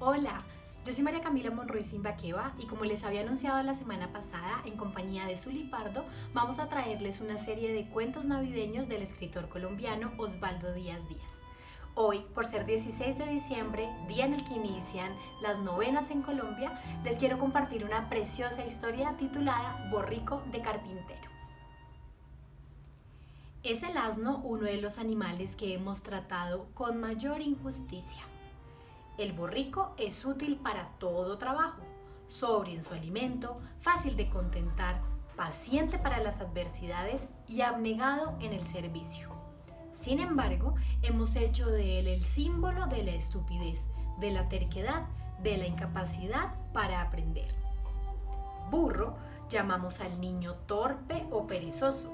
Hola, yo soy María Camila Monroy Simbaqueva y como les había anunciado la semana pasada, en compañía de Zuli Pardo, vamos a traerles una serie de cuentos navideños del escritor colombiano Osvaldo Díaz Díaz. Hoy, por ser 16 de diciembre, día en el que inician las novenas en Colombia, les quiero compartir una preciosa historia titulada Borrico de Carpintero. Es el asno uno de los animales que hemos tratado con mayor injusticia. El borrico es útil para todo trabajo, sobrio en su alimento, fácil de contentar, paciente para las adversidades y abnegado en el servicio. Sin embargo, hemos hecho de él el símbolo de la estupidez, de la terquedad, de la incapacidad para aprender. Burro llamamos al niño torpe o perezoso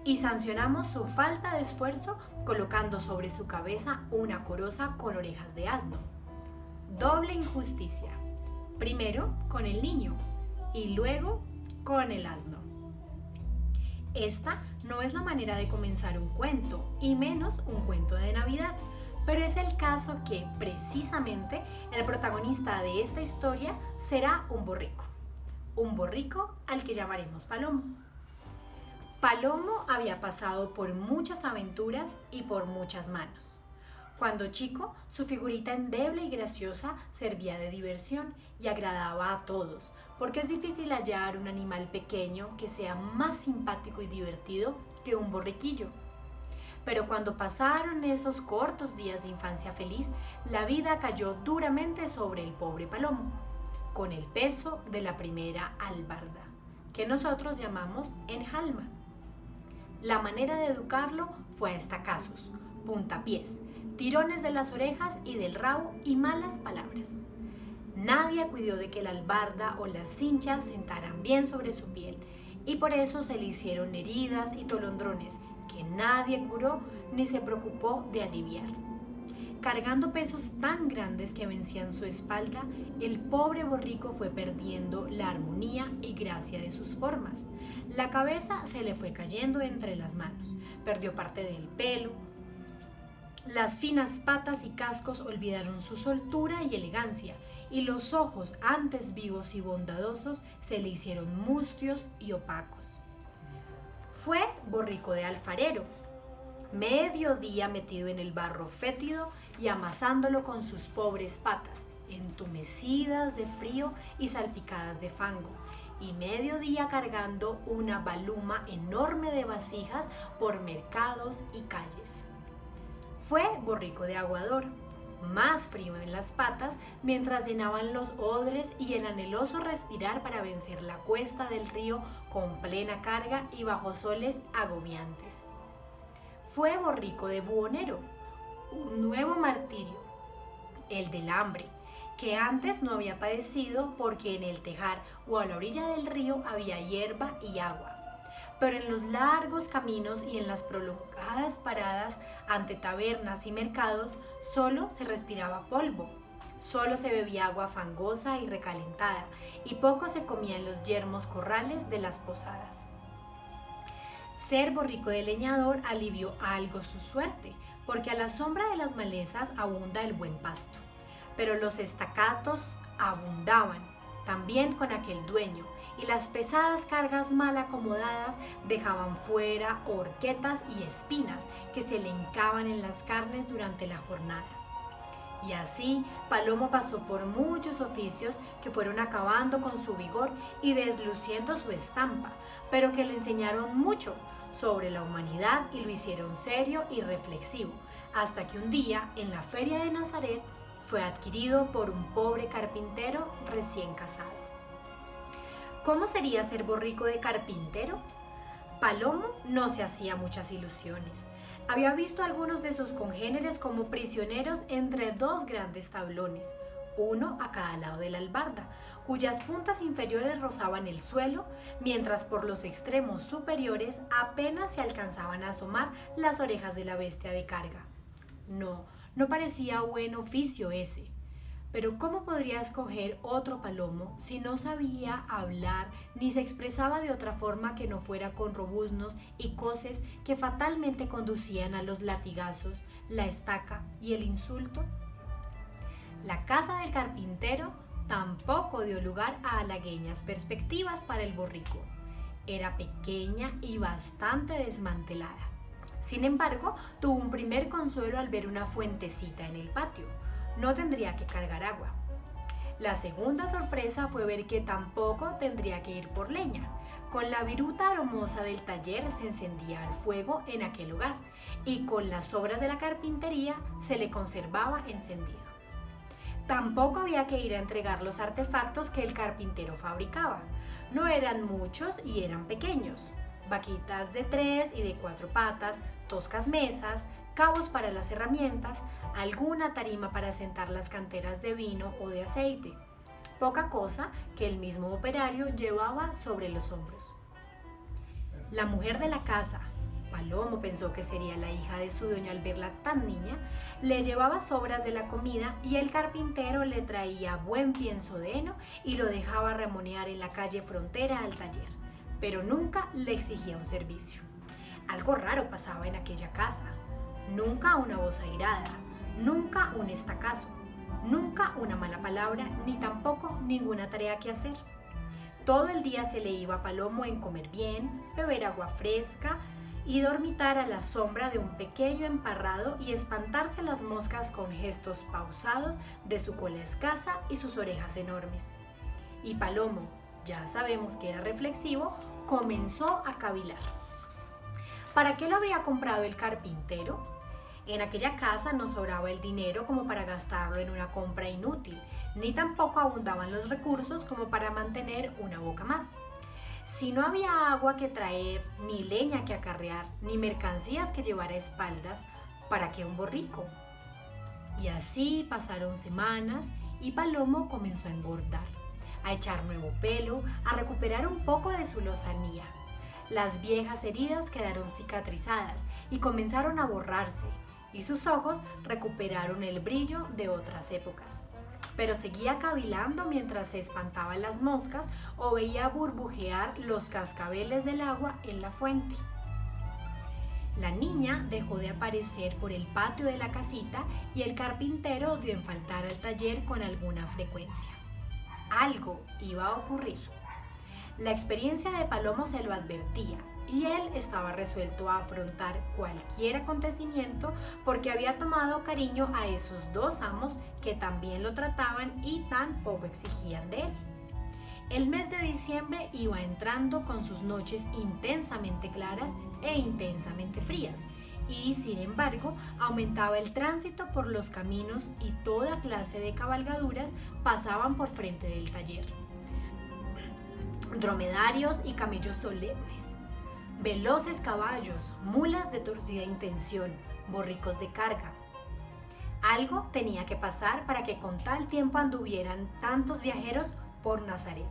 y sancionamos su falta de esfuerzo colocando sobre su cabeza una coroza con orejas de asno. Doble injusticia, primero con el niño y luego con el asno. Esta no es la manera de comenzar un cuento, y menos un cuento de Navidad, pero es el caso que precisamente el protagonista de esta historia será un borrico al que llamaremos Palomo. Palomo había pasado por muchas aventuras y por muchas manos. Cuando chico, su figurita endeble y graciosa servía de diversión y agradaba a todos, porque es difícil hallar un animal pequeño que sea más simpático y divertido que un borriquillo. Pero cuando pasaron esos cortos días de infancia feliz, la vida cayó duramente sobre el pobre Palomo, con el peso de la primera albarda, que nosotros llamamos enjalma. La manera de educarlo fue a estacazos, puntapiés, tirones de las orejas y del rabo y malas palabras. Nadie cuidó de que la albarda o las cinchas sentaran bien sobre su piel y por eso se le hicieron heridas y tolondrones que nadie curó ni se preocupó de aliviar. Cargando pesos tan grandes que vencían su espalda, el pobre borrico fue perdiendo la armonía y gracia de sus formas. La cabeza se le fue cayendo entre las manos, perdió parte del pelo. Las finas patas y cascos olvidaron su soltura y elegancia, y los ojos, antes vivos y bondadosos, se le hicieron mustios y opacos. Fue borrico de alfarero, medio día metido en el barro fétido y amasándolo con sus pobres patas, entumecidas de frío y salpicadas de fango, y medio día cargando una baluma enorme de vasijas por mercados y calles. Fue borrico de aguador, más frío en las patas mientras llenaban los odres y el anheloso respirar para vencer la cuesta del río con plena carga y bajo soles agobiantes. Fue borrico de buhonero, un nuevo martirio, el del hambre, que antes no había padecido porque en el tejar o a la orilla del río había hierba y agua. Pero en los largos caminos y en las prolongadas paradas ante tabernas y mercados solo se respiraba polvo, solo se bebía agua fangosa y recalentada y poco se comía en los yermos corrales de las posadas. Ser borrico de leñador alivió algo su suerte, porque a la sombra de las malezas abunda el buen pasto, pero los estacatos abundaban también con aquel dueño, y las pesadas cargas mal acomodadas dejaban fuera horquetas y espinas que se le hincaban en las carnes durante la jornada. Y así Palomo pasó por muchos oficios que fueron acabando con su vigor y desluciendo su estampa, pero que le enseñaron mucho sobre la humanidad y lo hicieron serio y reflexivo, hasta que un día, en la feria de Nazaret, fue adquirido por un pobre carpintero recién casado. ¿Cómo sería ser borrico de carpintero? Palomo no se hacía muchas ilusiones. Había visto a algunos de sus congéneres como prisioneros entre dos grandes tablones, uno a cada lado de la albarda, cuyas puntas inferiores rozaban el suelo, mientras por los extremos superiores apenas se alcanzaban a asomar las orejas de la bestia de carga. No parecía buen oficio ese. Pero ¿cómo podría escoger otro Palomo si no sabía hablar ni se expresaba de otra forma que no fuera con robuznos y coces que fatalmente conducían a los latigazos, la estaca y el insulto? La casa del carpintero tampoco dio lugar a halagüeñas perspectivas para el borrico. Era pequeña y bastante desmantelada. Sin embargo, tuvo un primer consuelo al ver una fuentecita en el patio. No tendría que cargar agua. La segunda sorpresa fue ver que tampoco tendría que ir por leña. Con la viruta aromosa del taller se encendía el fuego en aquel hogar y con las sobras de la carpintería se le conservaba encendido. Tampoco había que ir a entregar los artefactos que el carpintero fabricaba. No eran muchos y eran pequeños. Vaquitas de 3 y de 4 patas, toscas mesas, cabos para las herramientas, alguna tarima para sentar las canteras de vino o de aceite. Poca cosa que el mismo operario llevaba sobre los hombros. La mujer de la casa, Palomo pensó que sería la hija de su dueño al verla tan niña, le llevaba sobras de la comida y el carpintero le traía buen pienso de heno y lo dejaba remonear en la calle frontera al taller, pero nunca le exigía un servicio. Algo raro pasaba en aquella casa. Nunca una voz airada, nunca un estacazo, nunca una mala palabra, ni tampoco ninguna tarea que hacer. Todo el día se le iba a Palomo en comer bien, beber agua fresca y dormitar a la sombra de un pequeño emparrado y espantarse las moscas con gestos pausados de su cola escasa y sus orejas enormes. Y Palomo, ya sabemos que era reflexivo, comenzó a cavilar. ¿Para qué lo habría comprado el carpintero? En aquella casa no sobraba el dinero como para gastarlo en una compra inútil, ni tampoco abundaban los recursos como para mantener una boca más. Si no había agua que traer, ni leña que acarrear, ni mercancías que llevar a espaldas, ¿para qué un borrico? Y así pasaron semanas y Palomo comenzó a engordar, a echar nuevo pelo, a recuperar un poco de su lozanía. Las viejas heridas quedaron cicatrizadas y comenzaron a borrarse, y sus ojos recuperaron el brillo de otras épocas. Pero seguía cavilando mientras se espantaban las moscas o veía burbujear los cascabeles del agua en la fuente. La niña dejó de aparecer por el patio de la casita y el carpintero dio en faltar al taller con alguna frecuencia. Algo iba a ocurrir. La experiencia de Palomo se lo advertía y él estaba resuelto a afrontar cualquier acontecimiento porque había tomado cariño a esos dos amos que tan bien lo trataban y tan poco exigían de él. El mes de diciembre iba entrando con sus noches intensamente claras e intensamente frías y, sin embargo, aumentaba el tránsito por los caminos y toda clase de cabalgaduras pasaban por frente del taller. Dromedarios y camellos solemnes, veloces caballos, mulas de torcida intención, borricos de carga. Algo tenía que pasar para que con tal tiempo anduvieran tantos viajeros por Nazaret.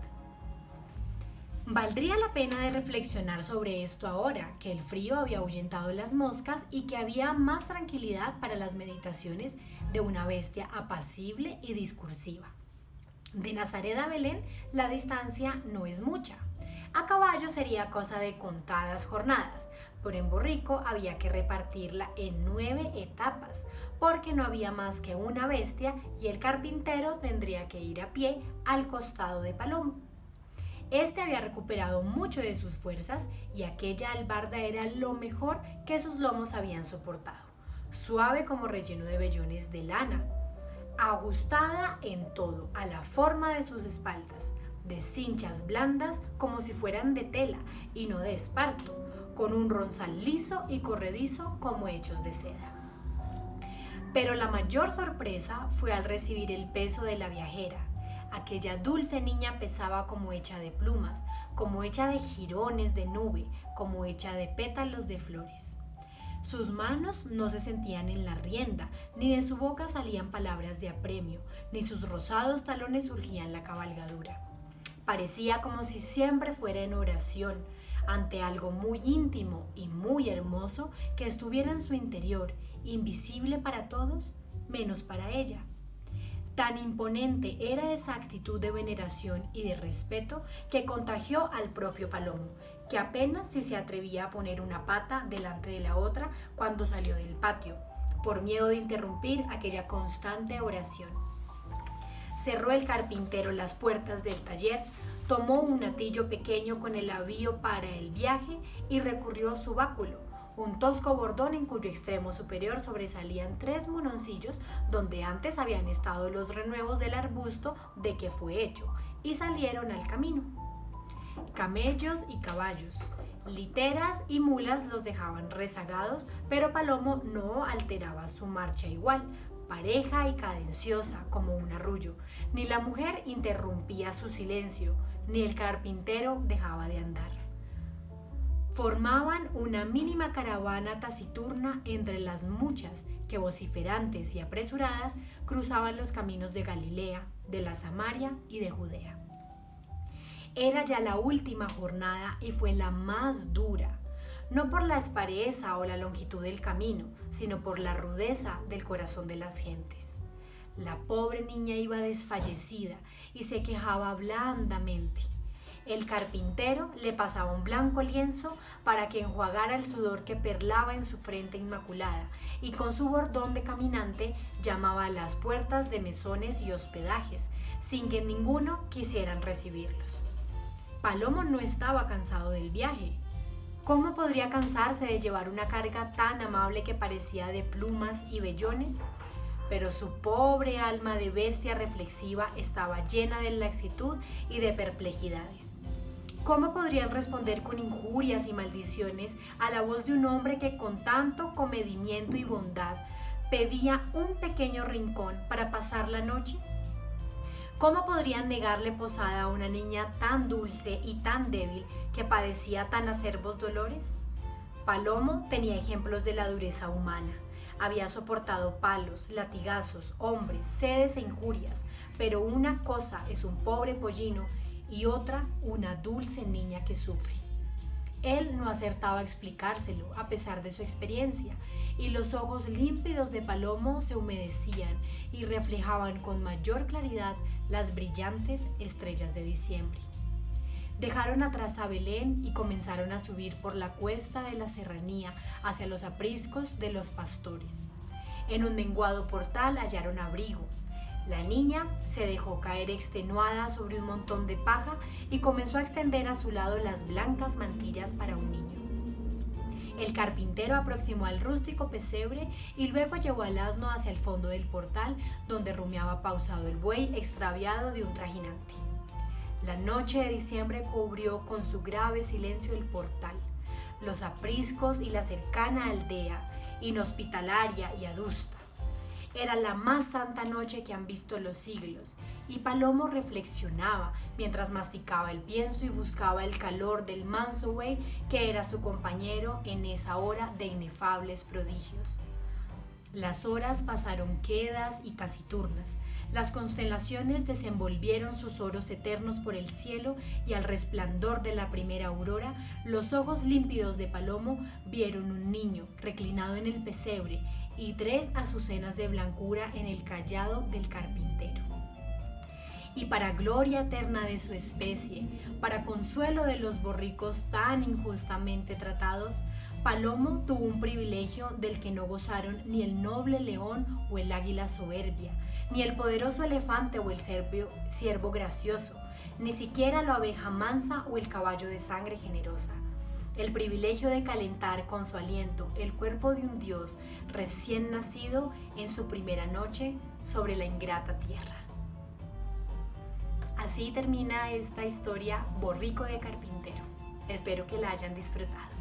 Valdría la pena de reflexionar sobre esto ahora, que el frío había ahuyentado las moscas y que había más tranquilidad para las meditaciones de una bestia apacible y discursiva. De Nazaret a Belén la distancia no es mucha. A caballo sería cosa de contadas jornadas, pero en borrico había que repartirla en 9 etapas, porque no había más que una bestia y el carpintero tendría que ir a pie al costado de Palomo. Este había recuperado mucho de sus fuerzas y aquella albarda era lo mejor que sus lomos habían soportado, suave como relleno de vellones de lana, ajustada en todo a la forma de sus espaldas, de cinchas blandas como si fueran de tela y no de esparto, con un ronzal liso y corredizo como hechos de seda. Pero la mayor sorpresa fue al recibir el peso de la viajera. Aquella dulce niña pesaba como hecha de plumas, como hecha de jirones de nube, como hecha de pétalos de flores. Sus manos no se sentían en la rienda, ni de su boca salían palabras de apremio, ni sus rosados talones surgían la cabalgadura. Parecía como si siempre fuera en oración, ante algo muy íntimo y muy hermoso que estuviera en su interior, invisible para todos, menos para ella. Tan imponente era esa actitud de veneración y de respeto que contagió al propio Palomo, que apenas si se atrevía a poner una pata delante de la otra cuando salió del patio, por miedo de interrumpir aquella constante oración. cerró el carpintero las puertas del taller, tomó un atillo pequeño con el avío para el viaje y recurrió a su báculo, un tosco bordón en cuyo extremo superior sobresalían 3 mononcillos donde antes habían estado los renuevos del arbusto de que fue hecho, y salieron al camino. Camellos y caballos, literas y mulas los dejaban rezagados, pero Palomo no alteraba su marcha igual, pareja y cadenciosa como un arrullo. Ni la mujer interrumpía su silencio, ni el carpintero dejaba de andar. Formaban una mínima caravana taciturna entre las muchas que, vociferantes y apresuradas, cruzaban los caminos de Galilea, de la Samaria y de Judea. Era ya la última jornada y fue la más dura, no por la aspereza o la longitud del camino, sino por la rudeza del corazón de las gentes. La pobre niña iba desfallecida y se quejaba blandamente. El carpintero le pasaba un blanco lienzo para que enjuagara el sudor que perlaba en su frente inmaculada, y con su bordón de caminante llamaba a las puertas de mesones y hospedajes, sin que ninguno quisieran recibirlos. Palomo no estaba cansado del viaje. ¿Cómo podría cansarse de llevar una carga tan amable que parecía de plumas y vellones? Pero su pobre alma de bestia reflexiva estaba llena de laxitud y de perplejidades. ¿Cómo podrían responder con injurias y maldiciones a la voz de un hombre que con tanto comedimiento y bondad pedía un pequeño rincón para pasar la noche? ¿Cómo podrían negarle posada a una niña tan dulce y tan débil que padecía tan acerbos dolores? Palomo tenía ejemplos de la dureza humana. Había soportado palos, latigazos, hombres, sedes e injurias, pero una cosa es un pobre pollino y otra una dulce niña que sufre. Él no acertaba a explicárselo a pesar de su experiencia, y los ojos límpidos de Palomo se humedecían y reflejaban con mayor claridad las brillantes estrellas de diciembre. Dejaron atrás a Belén y comenzaron a subir por la cuesta de la serranía hacia los apriscos de los pastores. En un menguado portal hallaron abrigo. La niña se dejó caer extenuada sobre un montón de paja y comenzó a extender a su lado las blancas mantillas para un niño. El carpintero aproximó al rústico pesebre y luego llevó al asno hacia el fondo del portal, donde rumiaba pausado el buey extraviado de un trajinante. La noche de diciembre cubrió con su grave silencio el portal, los apriscos y la cercana aldea, inhospitalaria y adusta. Era la más santa noche que han visto los siglos, y Palomo reflexionaba mientras masticaba el pienso y buscaba el calor del manso buey que era su compañero en esa hora de inefables prodigios. Las horas pasaron quedas y taciturnas. Las constelaciones desenvolvieron sus oros eternos por el cielo y al resplandor de la primera aurora, los ojos límpidos de Palomo vieron un niño reclinado en el pesebre y 3 azucenas de blancura en el cayado del carpintero. Y para gloria eterna de su especie, para consuelo de los borricos tan injustamente tratados, Palomo tuvo un privilegio del que no gozaron ni el noble león o el águila soberbia, ni el poderoso elefante o el ciervo gracioso, ni siquiera la oveja mansa o el caballo de sangre generosa. El privilegio de calentar con su aliento el cuerpo de un Dios recién nacido en su primera noche sobre la ingrata tierra. Así termina esta historia Borrico de Carpintero. Espero que la hayan disfrutado.